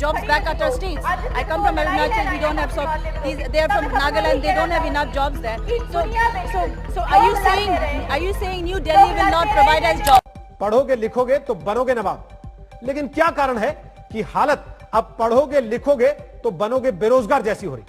jobs back at our streets. I come from Arunachal, we don't have, so they are from Nagaland, they don't have enough jobs there. So are you saying New Delhi will not provide us jobs? पढ़ोगे लिखोगे तो बनोगे नवाब, लेकिन क्या कारण है कि हालत अब पढ़ोगे लिखोगे तो बनोगे बेरोजगार जैसी हो रही?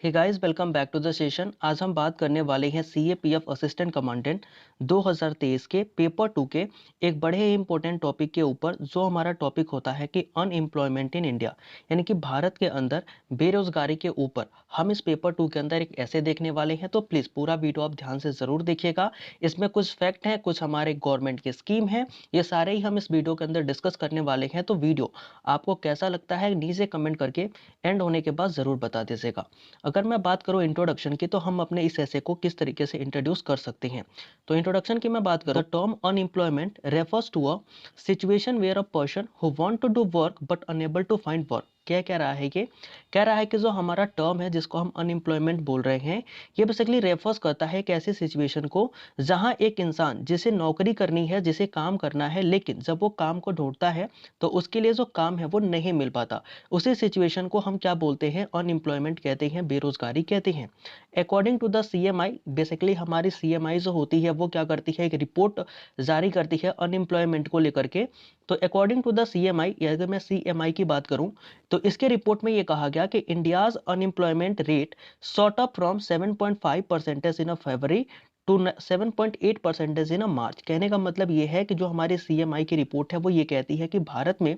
Hey guys, welcome back to the session. आज हम बात करने वाले हैं सीएपीएफ असिस्टेंट कमांडेंट 2023 के पेपर 2 के एक बड़े ही इंपॉर्टेंट टॉपिक के ऊपर, जो हमारा टॉपिक होता है कि अनएम्प्लॉयमेंट इन इंडिया, यानी कि भारत के अंदर बेरोजगारी के ऊपर हम इस पेपर 2 के अंदर एक ऐसे देखने वाले हैं। तो प्लीज़ पूरा वीडियो आप ध्यान से ज़रूर देखिएगा। इसमें कुछ फैक्ट हैं, कुछ हमारे गवर्नमेंट की स्कीम है, ये सारे ही हम इस वीडियो के अंदर डिस्कस करने वाले हैं। तो वीडियो आपको कैसा लगता है नीचे कमेंट करके एंड होने के बाद ज़रूर बता दीजिएगा। अगर मैं बात करूं इंट्रोडक्शन की, तो हम अपने इस ऐसे को किस तरीके से इंट्रोड्यूस कर सकते हैं। तो इंट्रोडक्शन की मैं बात करूं, the term unemployment refers to a situation where a person who want to do work but unable to find work. क्या कह रहा है ये? कह रहा है कि जो हमारा टर्म है जिसको हम अनएम्प्लॉयमेंट बोल रहे हैं, ये बेसिकली रेफर्स करता है एक ऐसी सिचुएशन को जहां एक इंसान जिसे नौकरी करनी है, जिसे काम करना है, लेकिन जब वो काम को ढूंढता है तो उसके लिए जो काम है वो नहीं मिल पाता। उसी सिचुएशन को हम क्या बोलते हैं? अनएम्प्लॉयमेंट कहते हैं, बेरोजगारी कहते हैं। According to the CMI, basically हमारी सीएमआई जो होती है वो क्या करती है? एक रिपोर्ट जारी करती है अनएम्प्लॉयमेंट को लेकर के। तो अकॉर्डिंग टू द सीएमआई, अगर मैं सीएमआई की बात करूं, तो इसके रिपोर्ट में ये कहा गया कि India's unemployment rate shot up from 7.5% in February to 7.8% in March. कहने का मतलब ये है कि जो हमारी सीएमआई की रिपोर्ट है वो ये कहती है कि भारत में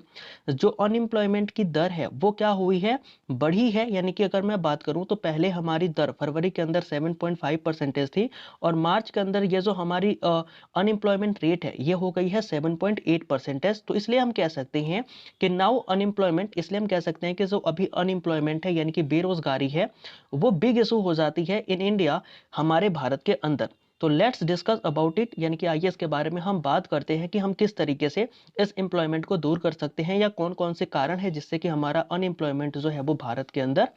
जो अनएम्प्लॉयमेंट की दर है वो क्या हुई है? बढ़ी है। यानी कि अगर मैं बात करूं तो पहले हमारी दर फरवरी के अंदर 7.5% थी और मार्च के अंदर ये जो हमारी अनएम्प्लॉयमेंट रेट है ये हो गई है 7.8%। तो इसलिए हम कह सकते हैं कि नाउ अनएम्प्लॉयमेंट, इसलिए हम कह सकते हैं कि जो अभी अनएम्प्लॉयमेंट है यानी कि बेरोजगारी है वो बिग इशू हो जाती है इन इंडिया, हमारे भारत के अंदर। तो लेट्स डिस्कस अबाउट इट, यानी कि आइए इसके बारे में हम बात करते हैं कि हम किस तरीके से इस एम्प्लॉयमेंट को दूर कर सकते हैं, या कौन कौन से कारण है जिससे कि हमारा अनएम्प्लॉयमेंट जो है वो भारत के अंदर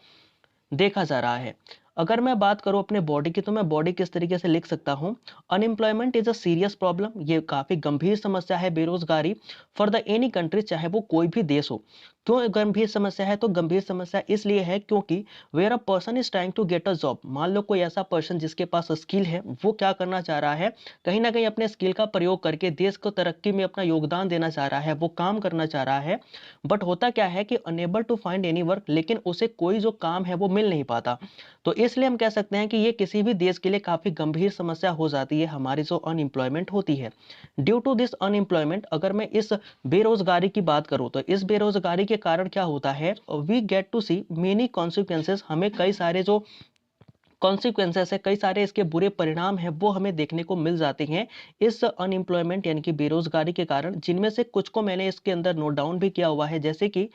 देखा जा रहा है। अगर मैं बात करूं अपने बॉडी की, तो मैं बॉडी किस तरीके से लिख सकता हूं? Unemployment is a serious problem, ये काफी गंभीर समस्या है बेरोजगारी, फॉर द एनी कंट्री, चाहे वो कोई भी देश हो। क्यों गंभीर समस्या है? तो गंभीर समस्या इसलिए है क्योंकि where a person is trying to get a job, मान लो कोई ऐसा पर्सन जिसके पास स्किल है, वो क्या करना चाह रहा है? कहीं ना कहीं अपने स्किल का प्रयोग करके देश को तरक्की में अपना योगदान देना चाह रहा है, वो काम करना चाह रहा है। बट होता क्या है कि unable to find any work, लेकिन उसे कोई जो काम है वो मिल नहीं पाता। तो इसलिए हम कह सकते हैं कि ये किसी भी देश के लिए काफी गंभीर समस्या हो जाती है, हमारी जो अनएम्प्लॉयमेंट होती है। ड्यू टू दिस अनएम्प्लॉयमेंट, अगर मैं इस बेरोजगारी की बात करूं, तो इस बेरोजगारी के कारण क्या होता है? We get to see many consequences, हमें कई सारे जो कॉन्सिक्वेंसेस है, कई सारे इसके बुरे परिणाम हैं वो हमें देखने को मिल जाते हैं इस अनएम्प्लॉयमेंट यानी कि बेरोजगारी के कारण, जिनमें से कुछ को मैंने इसके अंदर नोट डाउन भी किया हुआ है। जैसे कि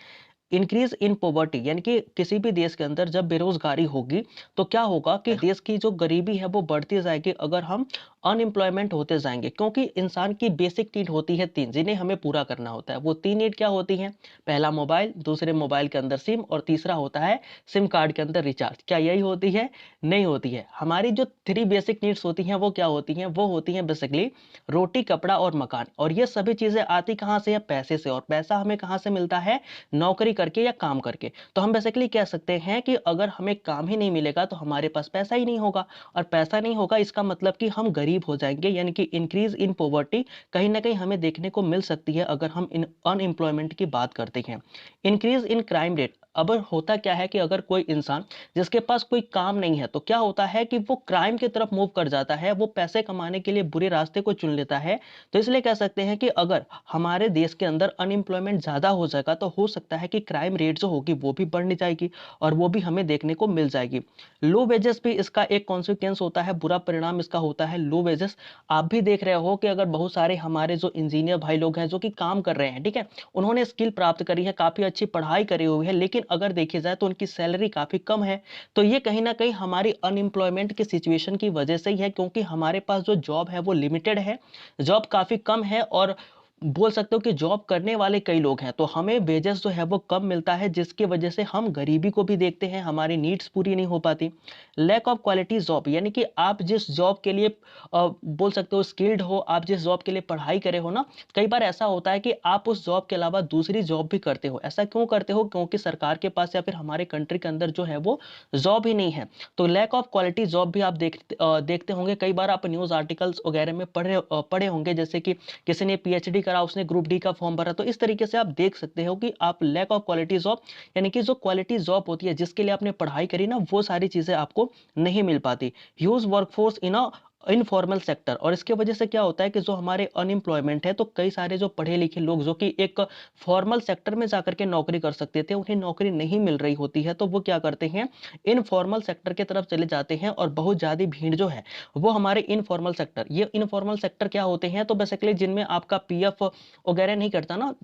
इंक्रीज इन पॉवर्टी, यानी कि किसी भी देश के अंदर जब बेरोजगारी होगी तो क्या होगा कि देश की जो गरीबी है वो बढ़ती जाएगी अगर हम अनएम्प्लॉयमेंट होते जाएंगे। क्योंकि इंसान की बेसिक नीड होती है तीन, जिन्हें हमें पूरा करना होता है। वो तीन नीड क्या होती हैं? पहला मोबाइल, दूसरे मोबाइल के अंदर सिम, और तीसरा होता है सिम कार्ड के अंदर रिचार्ज। क्या यही होती है? नहीं होती है। हमारी जो थ्री बेसिक नीड्स होती हैं वो क्या होती हैं? वो होती हैं बेसिकली रोटी, कपड़ा और मकान। और ये सभी चीजें आती कहाँ से है? पैसे से। और पैसा हमें कहाँ से मिलता है? नौकरी करके या काम करके। तो हम बेसिकली कह सकते हैं कि अगर हमें काम ही नहीं मिलेगा तो हमारे पास पैसा ही नहीं होगा, और पैसा नहीं होगा इसका मतलब कि हम गरीब हो जाएंगे, यानी कि इंक्रीज इन पॉवर्टी कहीं ना कहीं हमें देखने को मिल सकती है अगर हम इन अनएम्प्लॉयमेंट की बात करते हैं। इंक्रीज इन क्राइम रेट, अब होता क्या है कि अगर कोई इंसान जिसके पास कोई काम नहीं है तो क्या होता है कि वो क्राइम की तरफ मूव कर जाता है, वो पैसे कमाने के लिए बुरे रास्ते को चुन लेता है। तो इसलिए कह सकते हैं कि अगर हमारे देश के अंदर अनएम्प्लॉयमेंट ज्यादा हो जाएगा तो हो सकता है कि क्राइम रेट जो होगी वो भी बढ़ने जाएगी, और वो भी हमें देखने को मिल जाएगी। लो वेजेस भी इसका एक कॉन्सिक्वेंस होता है, बुरा परिणाम इसका होता है लो वेजेस। आप भी देख रहे हो कि अगर बहुत सारे हमारे जो इंजीनियर भाई लोग हैं जो कि काम कर रहे हैं, ठीक है, उन्होंने स्किल प्राप्त करी है, काफी अच्छी पढ़ाई करी हुई है, लेकिन अगर देखी जाए तो उनकी सैलरी काफी कम है। तो ये कहीं ना कहीं हमारी अनएम्प्लॉयमेंट की सिचुएशन की वजह से ही है, क्योंकि हमारे पास जो जॉब है वो लिमिटेड है, जॉब काफी कम है, और बोल सकते हो कि जॉब करने वाले कई लोग हैं, तो हमें वेजेस जो है वो कम मिलता है, जिसकी वजह से हम गरीबी को भी देखते हैं, हमारी नीड्स पूरी नहीं हो पाती। लैक ऑफ क्वालिटी जॉब, यानी कि आप जिस जॉब के लिए बोल सकते हो स्किल्ड हो, आप जिस जॉब के लिए पढ़ाई करे हो ना, कई बार ऐसा होता है कि आप उस जॉब के अलावा दूसरी जॉब भी करते हो। ऐसा क्यों करते हो? क्योंकि सरकार के पास या फिर हमारे कंट्री के अंदर जो है वो जॉब ही नहीं है। तो लैक ऑफ क्वालिटी जॉब भी आप देखते होंगे। कई बार आप न्यूज़ आर्टिकल्स वगैरह में पढ़े होंगे, जैसे कि किसी ने पीएचडी करा, उसने ग्रुप डी का फॉर्म भरा, तो इस तरीके से आप देख सकते हो कि आप लैक ऑफ क्वालिटी जॉब, यानी कि जो क्वालिटी जॉब होती है जिसके लिए आपने पढ़ाई करी ना, वो सारी चीजें आपको नहीं मिल पाती। ह्यूज वर्कफोर्स इन अ इनफॉर्मल सेक्टर, और इसके वजह से क्या होता है कि जो हमारे अनएम्प्लॉयमेंट है, तो कई सारे जो पढ़े लिखे लोग जो कि एक फॉर्मल सेक्टर में जाकर के नौकरी कर सकते थे, उन्हें नौकरी नहीं मिल रही होती है, तो वो क्या करते हैं, इनफॉर्मल सेक्टर की तरफ चले जाते हैं। और बहुत ज़्यादा भीड़ जो है वो हमारे इनफॉर्मल सेक्टर, ये इनफॉर्मल सेक्टर क्या होते हैं, तो बेसिकली जिनमें आपका पीएफ वगैरह नहीं करता ना,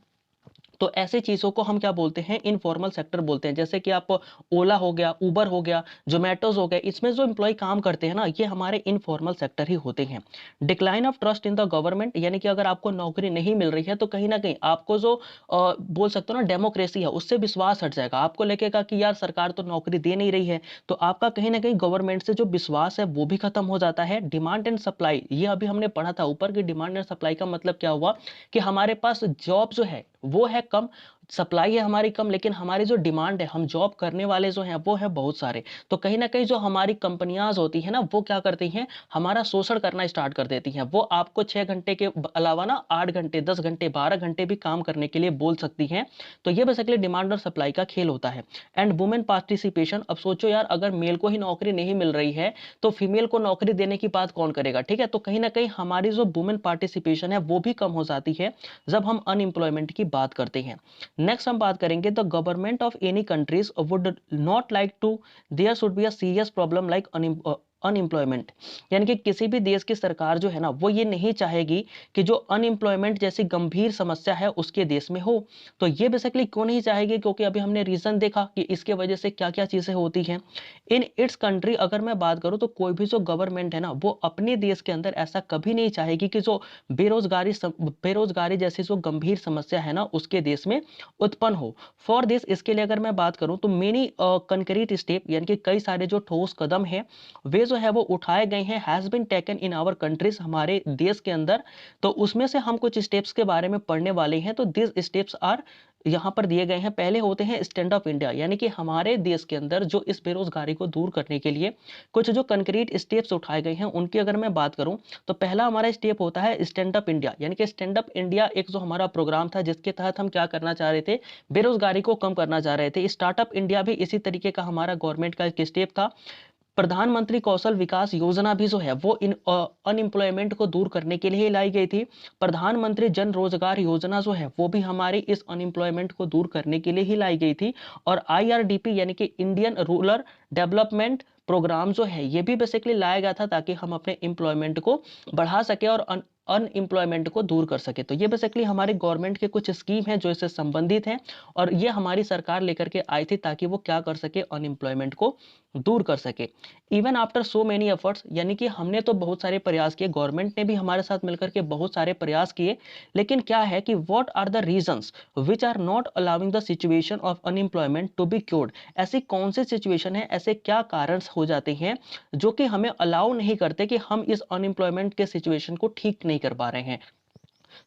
तो ऐसे चीज़ों को हम क्या बोलते हैं, इनफॉर्मल सेक्टर बोलते हैं। जैसे कि आप ओला हो गया, उबर हो गया, जोमेटोज हो गया, इसमें जो एम्प्लॉय काम करते हैं ना, ये हमारे इनफॉर्मल सेक्टर ही होते हैं। Decline of trust in the government, यानी कि अगर आपको नौकरी नहीं मिल रही है, तो कहीं ना कहीं आपको जो बोल सकते हो ना डेमोक्रेसी है, उससे विश्वास हट जाएगा। आपको लगेगा कि यार सरकार तो नौकरी दे नहीं रही है, तो आपका कहीं ना कहीं गवर्नमेंट से जो विश्वास है वो भी खत्म हो जाता है। डिमांड एंड सप्लाई, ये अभी हमने पढ़ा था ऊपर कि डिमांड एंड सप्लाई का मतलब क्या हुआ, कि हमारे पास जॉब जो है वो है कम, सप्लाई है हमारी कम, लेकिन हमारी जो डिमांड है, हम जॉब करने वाले जो हैं वो है बहुत सारे। तो कहीं ना कहीं जो हमारी कंपनियां होती है ना, वो क्या करती हैं, हमारा शोषण करना स्टार्ट कर देती हैं। वो आपको 6 घंटे के अलावा ना 8 घंटे, 10 घंटे, 12 घंटे भी काम करने के लिए बोल सकती हैं। तो ये बेसिकली डिमांड और सप्लाई का खेल होता है। एंड वुमेन पार्टिसिपेशन, अब सोचो यार, अगर मेल को ही नौकरी नहीं मिल रही है, तो फीमेल को नौकरी देने की बात कौन करेगा, ठीक है। तो कहीं ना कहीं हमारी जो वुमेन पार्टिसिपेशन है वो भी कम हो जाती है जब हम अनएम्प्लॉयमेंट की बात करते हैं। नेक्स्ट हम बात करेंगे, the government of any countries would not like to there should be a serious problem like unemployment, यानी कि किसी भी देश की सरकार जो है ना, वो ये नहीं चाहेगी कि जो अनएम्प्लॉयमेंट जैसी गंभीर समस्या है उसके देश में हो। तो ये बेसिकली क्यों नहीं चाहेगी, क्योंकि अभी हमने रीजन देखा कि इसके वजह से क्या क्या चीजें होती हैं इन इट्स कंट्री। अगर मैं बात करूं तो कोई भी जो गवर्नमेंट है ना, वो अपने देश के अंदर ऐसा कभी नहीं चाहेगी कि जो बेरोजगारी जैसी जो गंभीर समस्या है ना, उसके देश में उत्पन्न हो। फॉर दिस, इसके लिए अगर मैं बात करूं तो मेनी कंक्रीट स्टेप, यानी कि कई सारे जो ठोस कदम है वे जो है वो उठाए गए हैं, has been taken in our countries, हमारे देश के अंदर। तो उसमें से हम कुछ स्टेप्स के बारे में पढ़ने वाले हैं। तो दिस स्टेप्स आर यहाँ पर दिए गए हैं। पहले होते हैं स्टैंड अप इंडिया, यानी कि हमारे देश के अंदर जो इस बेरोजगारी को दूर करने के लिए कुछ जो कंक्रीट स्टेप्स उठाए गए हैं, उनकी अगर मैं बात करूं तो पहला हमारा स्टेप होता है स्टैंड अप इंडिया। यानी कि स्टैंड अप इंडिया एक जो हमारा प्रोग्राम था, जिसके तहत हम क्या करना चाह रहे थे, बेरोजगारी को कम करना चाह रहे थे। स्टार्टअप इंडिया भी इसी तरीके का हमारा गवर्नमेंट का एक स्टेप था। प्रधानमंत्री कौशल विकास योजना भी जो है वो इन अनएम्प्लॉयमेंट को दूर करने के लिए लाई गई थी। प्रधानमंत्री जन रोजगार योजना जो है वो भी हमारी इस अनएम्प्लॉयमेंट को दूर करने के लिए ही लाई गई थी। और आईआरडीपी, यानी कि इंडियन रूरल डेवलपमेंट प्रोग्राम जो है, ये भी बेसिकली लाया गया था ताकि हम अपने एम्प्लॉयमेंट को बढ़ा सके और अनएम्प्लॉयमेंट को दूर कर सके। तो ये बेसिकली हमारी गवर्नमेंट के कुछ स्कीम है जो इससे संबंधित हैं, और ये हमारी सरकार लेकर के आई थी ताकि वो क्या कर सके, अनएम्प्लॉयमेंट को दूर कर सके। Even after so many efforts, यानी कि हमने तो बहुत सारे प्रयास किए, गवर्नमेंट ने भी हमारे साथ मिलकर के बहुत सारे प्रयास किए, लेकिन क्या है कि what are the reasons which are not allowing the situation of unemployment to be cured. ऐसी कौन सी सिचुएशन है, ऐसे क्या कारण हो जाते हैं जो कि हमें अलाउ नहीं करते कि हम इस अनएम्प्लॉयमेंट के सिचुएशन को ठीक नहीं कर पा रहे हैं।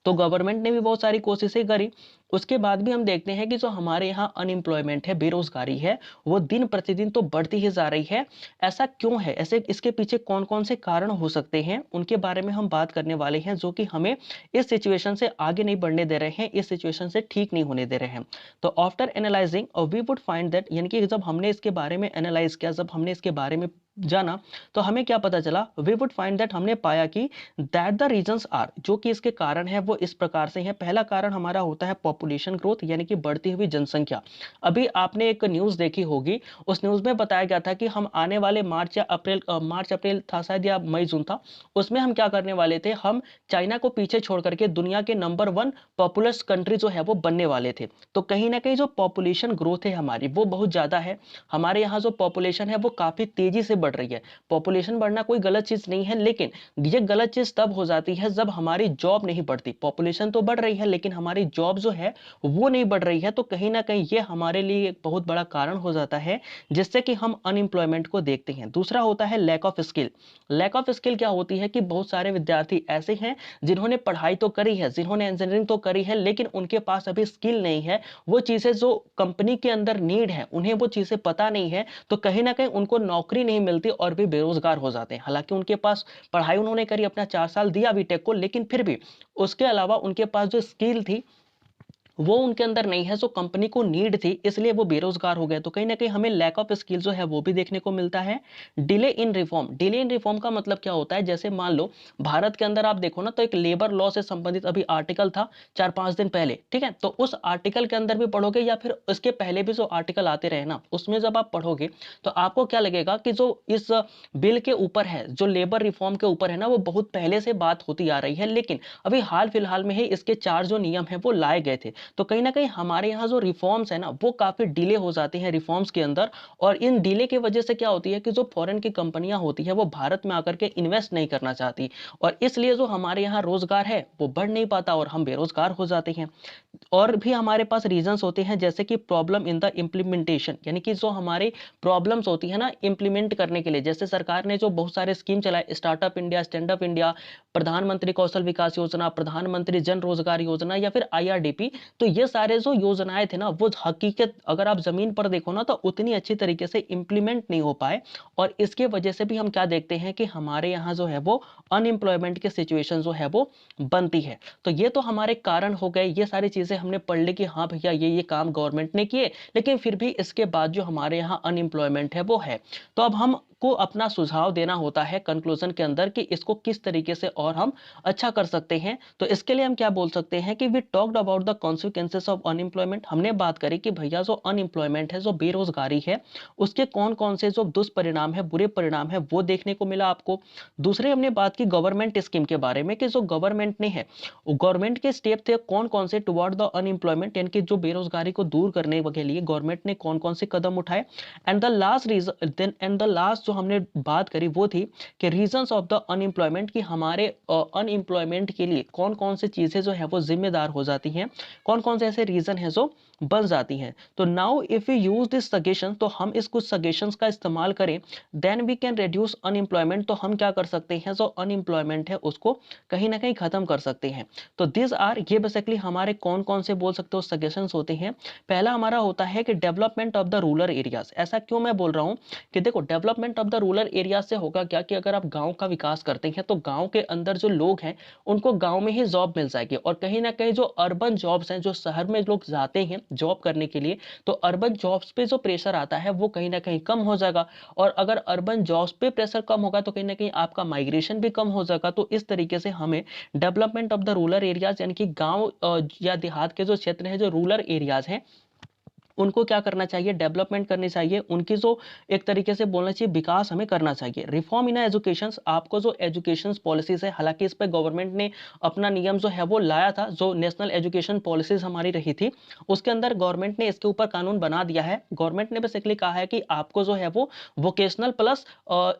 तो गवर्नमेंट ने भी बहुत सारी कोशिशें करी। उसके बाद भी हम देखते हैं कि जो हमारे यहाँ अनएम्प्लॉयमेंट है, बेरोजगारी है, वो दिन प्रतिदिन तो बढ़ती ही जा रही है। ऐसा क्यों है, ऐसे इसके पीछे कौन कौन से कारण हो सकते हैं, उनके बारे में हम बात करने वाले हैं, जो कि हमें इस सिचुएशन से आगे नहीं बढ़ने दे रहे हैं, इस सिचुएशन से ठीक नहीं होने दे रहे हैं। तो after analysing we would find that, यानी कि जब हमने इसके बारे में एनालाइज किया, जब हमने इसके बारे में जाना, तो हमें क्या पता चला, वी वुड फाइंड दैट, हमने पाया कि दैट द रीजंस आर, जो कि इसके कारण है वो इस प्रकार से है। पहला कारण हमारा होता है पॉपुलेशन ग्रोथ यानी कि बढ़ती हुई जनसंख्या। अभी आपने एक न्यूज़ देखी होगी, उस न्यूज़ में बताया गया था कि हम आने वाले मार्च अप्रैल था शायद या मई जून था, उसमें हम क्या करने वाले थे, हम चाइना को पीछे छोड़ करके दुनिया के नंबर 1 पॉपुलस कंट्री जो है वो बनने वाले थे। तो कहीं ना कहीं जो पॉपुलेशन ग्रोथ है हमारी वो बहुत ज़्यादा है। हमारे यहाँ जो पॉपुलेशन है वो काफ़ी तेज़ी से बढ़ रही है। पॉपुलेशन बढ़ना कोई गलत चीज़ नहीं है, लेकिन ये गलत चीज़ तब हो जाती है जब हमारी जॉब नहीं बढ़ती। पॉपुलेशन तो बढ़ रही है लेकिन हमारी जॉब जो है वो नहीं बढ़ रही है, तो कहीं ना कहीं ये हमारे लिए एक बहुत बड़ा कारण हो जाता है जिससे कि हम अनएम्प्लॉयमेंट को देखते हैं। दूसरा होता है lack of skill. Lack of skill क्या होती है कि बहुत सारे विद्यार्थी ऐसे हैं जिन्होंने पढ़ाई तो करी है, जिन्होंने इंजीनियरिंग तो करी है, लेकिन उनके पास अभी स्किल नहीं है। वो चीज़ें जो कंपनी के अंदर नीड है उन्हें वो चीज़ें पता नहीं है, तो कहीं ना कहीं उनको नौकरी नहीं मिलती और भी बेरोजगार हो जाते हैं। हालांकि उनके पास पढ़ाई उन्होंने करी, अपना 4 साल दिया बीटेक को, लेकिन फिर भी उसके अलावा उनके पास जो स्किल थी वो उनके अंदर नहीं है, जो कंपनी को नीड थी, इसलिए वो बेरोजगार हो गए। तो कहीं ना कहीं हमें लैक ऑफ स्किल जो है वो भी देखने को मिलता है। Delay in reform. Delay in reform का मतलब क्या होता है, जैसे मान लो भारत के अंदर आप देखो ना, तो एक लेबर लॉ से संबंधित अभी आर्टिकल था 4-5 दिन पहले, ठीक है, तो उस आर्टिकल के अंदर भी पढ़ोगे या फिर उसके पहले भी जो आर्टिकल आते रहे ना, उसमें जब आप पढ़ोगे तो आपको क्या लगेगा कि जो इस बिल के ऊपर है, जो लेबर रिफॉर्म के ऊपर है ना, वो बहुत पहले से बात होती आ रही है, लेकिन अभी हाल फिलहाल में ही इसके 4 जो नियम है वो लाए गए थे। तो कहीं ना कहीं हमारे यहाँ जो रिफॉर्म्स है ना वो काफी डिले हो जाती हैं रिफॉर्म्स के अंदर, और इन डिले की वजह से क्या होती है कि जो फॉरेन की कंपनियां होती है वो भारत में आकर के इन्वेस्ट नहीं करना चाहती, और इसलिए जो हमारे यहाँ रोजगार है वो बढ़ नहीं पाता और हम बेरोजगार हो जाते हैं। और भी हमारे पास रीजंस होते हैं, जैसे कि प्रॉब्लम इन द इम्प्लीमेंटेशन, यानी कि जो हमारी प्रॉब्लम्स होती है ना इंप्लीमेंट करने के लिए। जैसे सरकार ने जो बहुत सारे स्कीम चलाए, startup India, stand up India, प्रधानमंत्री कौशल विकास योजना, प्रधानमंत्री जन रोजगार योजना या फिर IRDP, तो ये सारे जो योजनाएं थे ना वो हकीकत अगर आप जमीन पर देखो ना तो उतनी अच्छी तरीके से इंप्लीमेंट नहीं हो पाए, और इसके वजह से भी हम क्या देखते हैं कि हमारे यहाँ जो है वो अनएम्प्लॉयमेंट की सिचुएशन जो है वो बनती है। तो ये तो हमारे कारण हो गए, ये सारी चीजें हमने पढ़ ली कि हाँ भैया ये काम गवर्नमेंट ने किए, लेकिन फिर भी इसके बाद जो हमारे यहाँ अनएम्प्लॉयमेंट है वो है। तो अब हम को अपना सुझाव देना होता है कंक्लूजन के अंदर कि इसको किस तरीके से और हम अच्छा कर सकते हैं। तो इसके लिए हम क्या बोल सकते हैं कि we talked about the consequences of unemployment. हमने बात करी कि भैया जो अनएम्प्लॉयमेंट है, जो बेरोजगारी है, उसके कौन कौन से जो दुष्परिणाम है, बुरे परिणाम है वो देखने को मिला आपको। दूसरे हमने बात की गवर्नमेंट स्कीम के बारे में कि जो गवर्नमेंट ने है, गवर्नमेंट के स्टेप थे कौन कौन से टुवर्ड द अनएम्प्लॉयमेंट, यानी कि जो बेरोजगारी को दूर करने के लिए गवर्नमेंट ने कौन कौन से कदम उठाए। एंड द लास्ट जो हमने बात करी वो थी कि रीजंस ऑफ द अनएम्प्लॉयमेंट, कि हमारे अनएम्प्लॉयमेंट के लिए कौन कौन से चीजें जो है वो जिम्मेदार हो जाती हैं, कौन कौन से ऐसे रीजन है जो बन जाती हैं। तो now if you use this suggestion, तो हम इस कुछ सजेशंस का इस्तेमाल करें, then we can reduce unemployment. तो हम क्या कर सकते हैं, जो अनएम्प्लॉयमेंट है उसको कहीं ना कहीं खत्म कर सकते हैं। तो दिस आर, ये बेसिकली हमारे कौन कौन से बोल सकते हो सजेशंस होते हैं। पहला हमारा होता है कि development of the rural areas. ऐसा क्यों मैं बोल रहा हूं कि देखो development of the rural area से होगा क्या कि अगर आप गांव का विकास करते हैं तो गांव के अंदर जो लोग हैं उनको गांव में ही जॉब मिल जाएगी, और कहीं ना कहीं जो अर्बन जॉब्स हैं, जो शहर में लोग जाते हैं जॉब करने के लिए, तो अर्बन जॉब्स पे जो प्रेशर आता है वो कहीं ना कहीं कम हो जाएगा। और अगर अर्बन जॉब्स पे प्रेशर कम होगा तो कहीं ना कहीं आपका माइग्रेशन भी कम हो जाएगा। तो इस तरीके से हमें development of the rural areas, यानी कि गांव या देहात के जो क्षेत्र हैं, जो रूरल एरियाज हैं, उनको क्या करना चाहिए, डेवलपमेंट करनी चाहिए, उनकी जो एक तरीके से बोलना चाहिए विकास हमें करना चाहिए। रिफॉर्म इन एजुकेशन, आपको जो एजुकेशन पॉलिसीज है, हालांकि इस पर गवर्नमेंट ने अपना नियम जो है वो लाया था, जो नेशनल एजुकेशन पॉलिसीज हमारी रही थी उसके अंदर गवर्नमेंट ने इसके ऊपर कानून बना दिया है। गवर्नमेंट ने बेसिकली कहा है कि आपको जो है वो वोकेशनल प्लस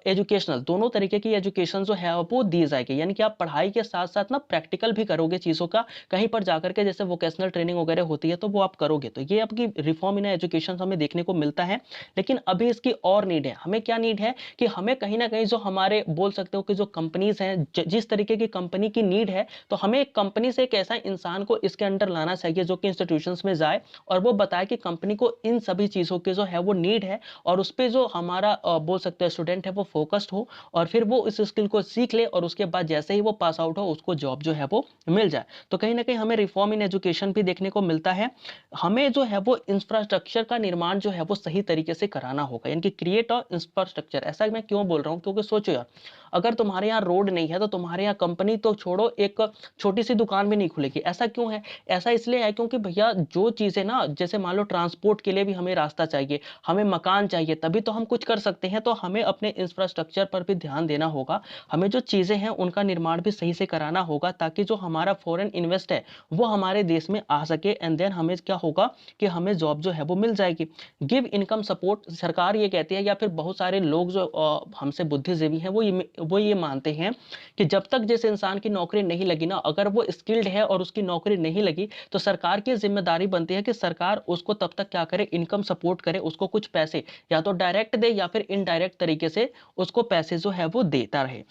एजुकेशनल दोनों तरीके की एजुकेशन जो है वो दी जाएगी, यानी कि आप पढ़ाई के साथ साथ ना प्रैक्टिकल भी करोगे चीज़ों का, कहीं पर जाकर के जैसे वोकेशनल ट्रेनिंग वगैरह होती है तो वो आप करोगे। तो ये आपकी रिफॉर्म इन एजुकेशन हमें देखने को मिलता है। लेकिन अभी इसकी और नीड है, हमें क्या नीड है कि हमें कहीं ना कहीं जो हमारे बोल सकते हो कि जो कंपनीज हैं, जिस तरीके की कंपनी की नीड है, तो हमें एक कंपनी से एक ऐसा इंसान को इसके अंडर लाना चाहिए जो कि इंस्टीट्यूशंस में जाए और वो बताए कि कंपनी को इन सभी चीजों के जो है वो नीड है, और उस पर जो हमारा बोल सकते हैं स्टूडेंट है वो फोकस्ड हो, और फिर वो इस स्किल को सीख ले और उसके बाद जैसे ही वो पास आउट हो उसको जॉब जो है वो मिल जाए। तो कहीं ना कहीं हमें रिफॉर्म इन एजुकेशन भी देखने को मिलता है। हमें जो है वो इंफ्रास्ट्रक्चर का निर्माण जो है वो सही तरीके से कराना होगा, यानी कि क्रिएट अ इंफ्रास्ट्रक्चर। ऐसा मैं क्यों बोल रहा हूँ, क्योंकि सोचो यार, अगर तुम्हारे यहाँ रोड नहीं है तो तुम्हारे यहाँ कंपनी तो छोड़ो, एक छोटी सी दुकान भी नहीं खुलेगी। ऐसा क्यों है? ऐसा इसलिए है क्योंकि भैया जो चीजें ना, जैसे मान लो ट्रांसपोर्ट के लिए भी हमें रास्ता चाहिए, हमें मकान चाहिए, तभी तो हम कुछ कर सकते हैं। तो हमें अपने इंफ्रास्ट्रक्चर पर भी ध्यान देना होगा, हमें जो चीजें हैं उनका निर्माण भी सही से कराना होगा, ताकि जो हमारा फॉरेन इन्वेस्ट है वो हमारे देश में आ सके, एंड देन हमें क्या होगा कि हमें जॉब जो है वो मिल जाएगी। गिव इनकम सपोर्ट, सरकार ये कहती है, या फिर बहुत सारे लोग जो हमसे बुद्धिजीवी हैं वो ये मानते हैं कि जब तक जिस इंसान की नौकरी नहीं लगी ना, अगर वो स्किल्ड है और उसकी नौकरी नहीं लगी, तो सरकार की जिम्मेदारी बनती है कि सरकार उसको तब तक क्या करे, इनकम सपोर्ट करे, उसको कुछ पैसे या तो डायरेक्ट दे या फिर इनडायरेक्ट तरीके से उसको पैसे जो है वो देता रहे।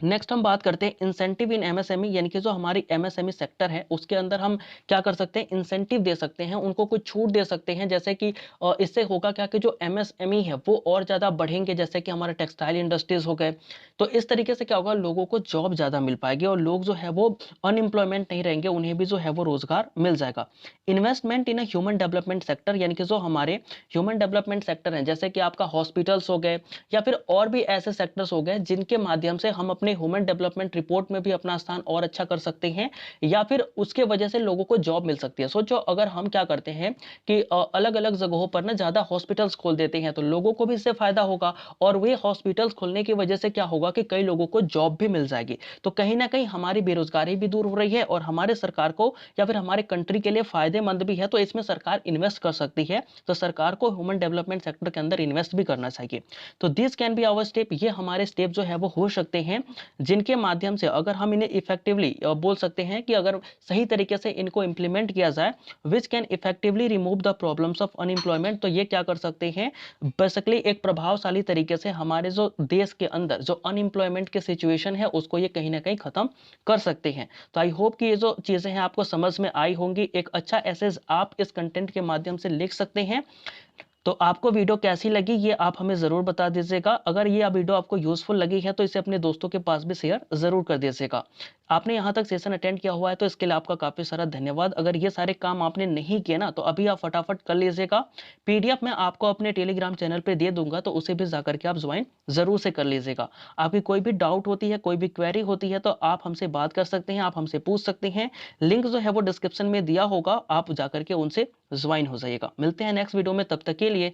नेक्स्ट हम बात करते हैं इंसेंटिव इन एमएसएमई, यानी कि जो हमारी एमएसएमई सेक्टर है उसके अंदर हम क्या कर सकते हैं, इंसेंटिव दे सकते हैं, उनको कुछ छूट दे सकते हैं। जैसे कि इससे होगा क्या कि जो एमएसएमई है वो और ज़्यादा बढ़ेंगे, जैसे कि हमारे टेक्सटाइल इंडस्ट्रीज हो गए। तो इस तरीके से क्या होगा, लोगों को जॉब ज़्यादा मिल पाएगी और लोग जो है वो अनएम्प्लॉयमेंट नहीं रहेंगे, उन्हें भी जो है वो रोजगार मिल जाएगा। Investment in human development sector, यानी कि जो हमारे ह्यूमन डेवलपमेंट सेक्टर हैं, जैसे कि आपका हॉस्पिटल्स हो गए या फिर और भी ऐसे सेक्टर्स हो गए जिनके माध्यम से हम अपने ह्यूमन डेवलपमेंट रिपोर्ट में भी अपना स्थान और अच्छा कर सकते हैं, या फिर उसके वजह से लोगों को जॉब मिल सकती है। सोचो अगर हम क्या करते हैं कि अलग अलग जगहों पर ना ज्यादा हॉस्पिटल्स खोल देते हैं, तो लोगों को भी इससे फायदा होगा, और वे हॉस्पिटल्स खोलने की वजह से क्या होगा कि कई लोगों को जॉब भी मिल जाएगी। तो कहीं ना कहीं हमारी बेरोजगारी भी दूर हो रही है और हमारे सरकार को या फिर हमारे कंट्री के लिए फायदेमंद भी है। तो इसमें सरकार इन्वेस्ट कर सकती है, तो सरकार को ह्यूमन डेवलपमेंट सेक्टर के अंदर इन्वेस्ट भी करना चाहिए। तो this can be our step, ये हमारे स्टेप जो है वो हो सकते हैं, जिनके माध्यम से अगर हम इन्हें इफेक्टिवली बोल सकते हैं कि अगर सही तरीके से इनको इंप्लीमेंट किया जाए, which can effectively remove the problems of unemployment, तो ये क्या कर सकते हैं, बेसिकली एक प्रभावशाली तरीके से हमारे जो देश के अंदर जो अनएम्प्लॉयमेंट की सिचुएशन है उसको ये कहीं ना कहीं खत्म कर सकते हैं। तो आई होप कि ये जो चीजें हैं आपको समझ में आई होंगी। एक अच्छा एसेज आप इस कंटेंट के माध्यम से लिख सकते हैं। तो आपको वीडियो कैसी लगी ये आप हमें ज़रूर बता दीजिएगा। अगर ये वीडियो आपको यूज़फुल लगी है तो इसे अपने दोस्तों के पास भी शेयर ज़रूर कर दीजिएगा। आपने यहाँ तक सेशन अटेंड किया हुआ है तो इसके लिए आपका काफ़ी सारा धन्यवाद। अगर ये सारे काम आपने नहीं किए ना, तो अभी आप फटाफट कर लीजिएगा। पीडीएफ मैं आपको अपने टेलीग्राम चैनल पर दे दूंगा, तो उसे भी जाकर के आप ज्वाइन ज़रूर से कर लीजिएगा। आपकी कोई भी डाउट होती है, कोई भी क्वेरी होती है, तो आप हमसे बात कर सकते हैं, आप हमसे पूछ सकते हैं। लिंक जो है वो डिस्क्रिप्शन में दिया होगा, आप जाकर के उनसे ज्वाइन हो जाइएगा। मिलते हैं नेक्स्ट वीडियो में, तब तक के लिए